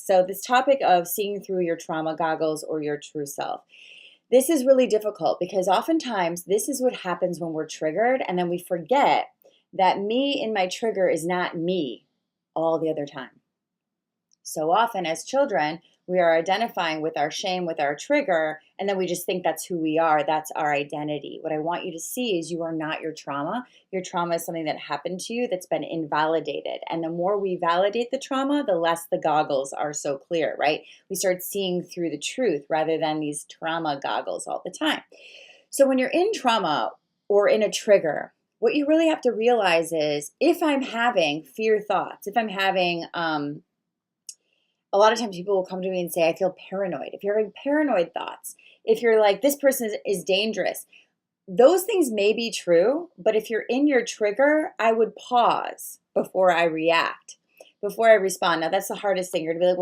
so this topic of seeing through your trauma goggles or your true self. This is really difficult because oftentimes this is what happens when we're triggered, and then we forget that me in my trigger is not me all the other time. So often as children, we are identifying with our shame, with our trigger, and then we just think that's who we are. That's our identity. What I want you to see is you are not your trauma. Your trauma is something that happened to you that's been invalidated. And the more we validate the trauma, the less the goggles are so clear, right? We start seeing through the truth rather than these trauma goggles all the time. So when you're in trauma or in a trigger, what you really have to realize is if I'm having fear thoughts, if I'm having a lot of times people will come to me and say, I feel paranoid. If you're having paranoid thoughts, if you're like, this person is dangerous, those things may be true, but if you're in your trigger, I would pause before I react, before I respond. Now, that's the hardest thing. You're going to be like, well,